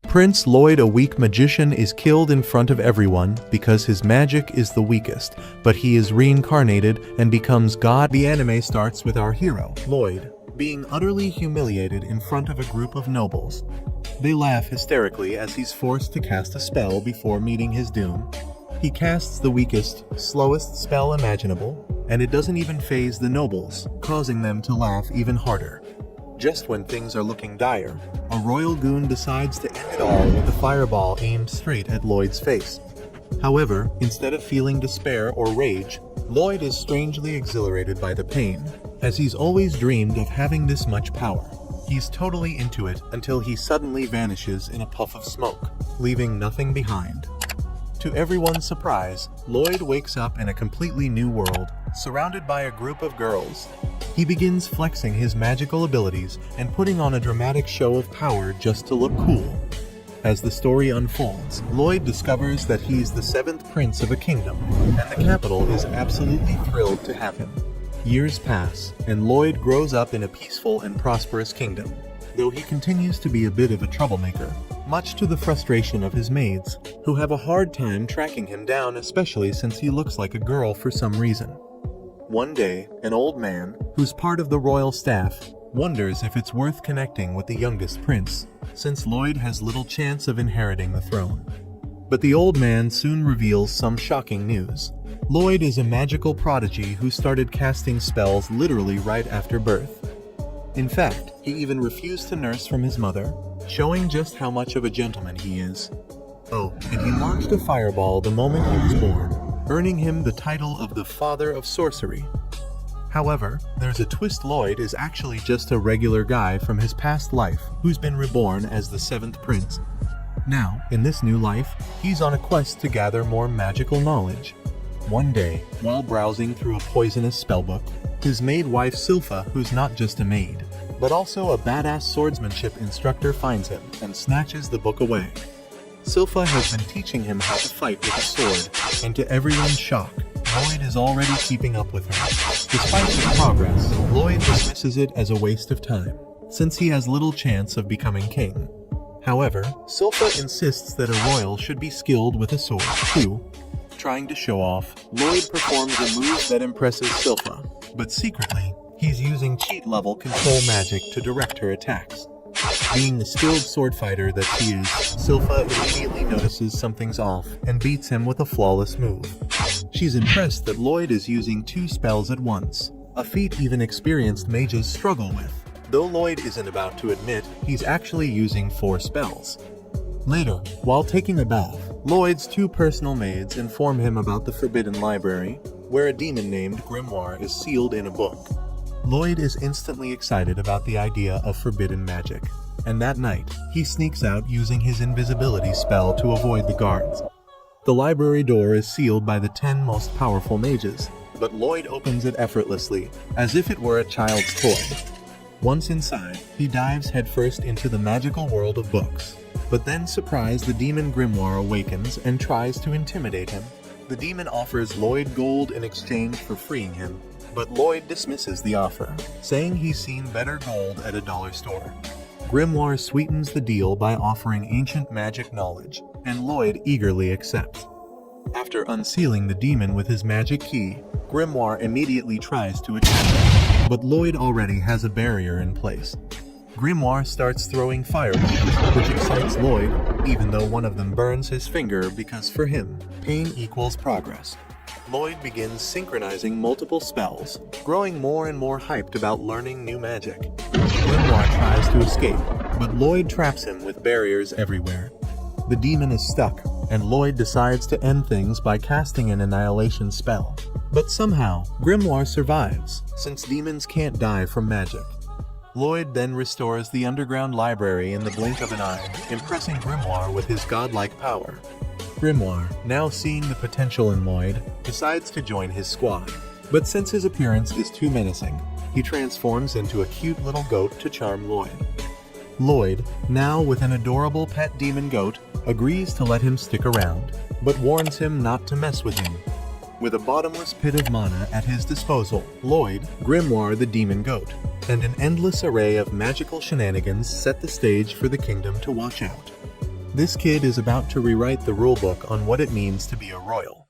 Prince Lloyd, a weak magician, is killed in front of everyone because his magic is the weakest, but he is reincarnated and becomes God. The anime starts with our hero, Lloyd, being utterly humiliated in front of a group of nobles. They laugh hysterically as he's forced to cast a spell before meeting his doom. He casts the weakest, slowest spell imaginable, and it doesn't even faze the nobles, causing them to laugh even harder. Just when things are looking dire, a royal goon decides to end it all with a fireball aimed straight at Lloyd's face. However, instead of feeling despair or rage, Lloyd is strangely exhilarated by the pain, as he's always dreamed of having this much power. He's totally into it until he suddenly vanishes in a puff of smoke, leaving nothing behind. To everyone's surprise, Lloyd wakes up in a completely new world, surrounded by a group of girls. He begins flexing his magical abilities and putting on a dramatic show of power just to look cool. As the story unfolds, Lloyd discovers that he's the 7th prince of a kingdom, and the capital is absolutely thrilled to have him. Years pass, and Lloyd grows up in a peaceful and prosperous kingdom, though he continues to be a bit of a troublemaker, much to the frustration of his maids, who have a hard time tracking him down, especially since he looks like a girl for some reason. One day, an old man, who's part of the royal staff, wonders if it's worth connecting with the youngest prince, since Lloyd has little chance of inheriting the throne. But the old man soon reveals some shocking news. Lloyd is a magical prodigy who started casting spells literally right after birth. In fact, he even refused to nurse from his mother, showing just how much of a gentleman he is. Oh, and he launched a fireball the moment he was born, earning him the title of the Father of Sorcery. However, there's a twist. Lloyd is actually just a regular guy from his past life who's been reborn as the 7th prince. Now, in this new life, he's on a quest to gather more magical knowledge. One day, while browsing through a poisonous spellbook, his maid wife Silpha, who's not just a maid, but also a badass swordsmanship instructor, finds him and snatches the book away. Silpha has been teaching him how to fight with a sword, and to everyone's shock, Lloyd is already keeping up with her. Despite his progress, Lloyd dismisses it as a waste of time, since he has little chance of becoming king. However, Silpha insists that a royal should be skilled with a sword too. Trying to show off, Lloyd performs a move that impresses Silpha, but secretly, he's using cheat-level control magic to direct her attacks. Being the skilled sword fighter that she is, Silpha immediately notices something's off and beats him with a flawless move. She's impressed that Lloyd is using 2 spells at once, a feat even experienced mages struggle with, though Lloyd isn't about to admit he's actually using 4 spells. Later, while taking a bath, Lloyd's 2 personal maids inform him about the Forbidden Library, where a demon named Grimoire is sealed in a book. Lloyd is instantly excited about the idea of forbidden magic, and that night, he sneaks out using his invisibility spell to avoid the guards. The library door is sealed by the 10 most powerful mages, but Lloyd opens it effortlessly, as if it were a child's toy. Once inside, he dives headfirst into the magical world of books, but then surprised the demon Grimoire awakens and tries to intimidate him. The demon offers Lloyd gold in exchange for freeing him, but Lloyd dismisses the offer, saying he's seen better gold at a dollar store. Grimoire sweetens the deal by offering ancient magic knowledge, and Lloyd eagerly accepts. After unsealing the demon with his magic key, Grimoire immediately tries to attack him, but Lloyd already has a barrier in place. Grimoire starts throwing fireballs, which excites Lloyd, even though one of them burns his finger because for him, pain equals progress. Lloyd begins synchronizing multiple spells, growing more and more hyped about learning new magic. Grimoire tries to escape, but Lloyd traps him with barriers everywhere. The demon is stuck, and Lloyd decides to end things by casting an annihilation spell. But somehow, Grimoire survives, since demons can't die from magic. Lloyd then restores the underground library in the blink of an eye, impressing Grimoire with his godlike power. Grimoire, now seeing the potential in Lloyd, decides to join his squad. But since his appearance is too menacing, he transforms into a cute little goat to charm Lloyd. Lloyd, now with an adorable pet demon goat, agrees to let him stick around, but warns him not to mess with him. With a bottomless pit of mana at his disposal, Lloyd, Grimoire the demon goat, and an endless array of magical shenanigans set the stage for the kingdom to watch out. This kid is about to rewrite the rulebook on what it means to be a royal.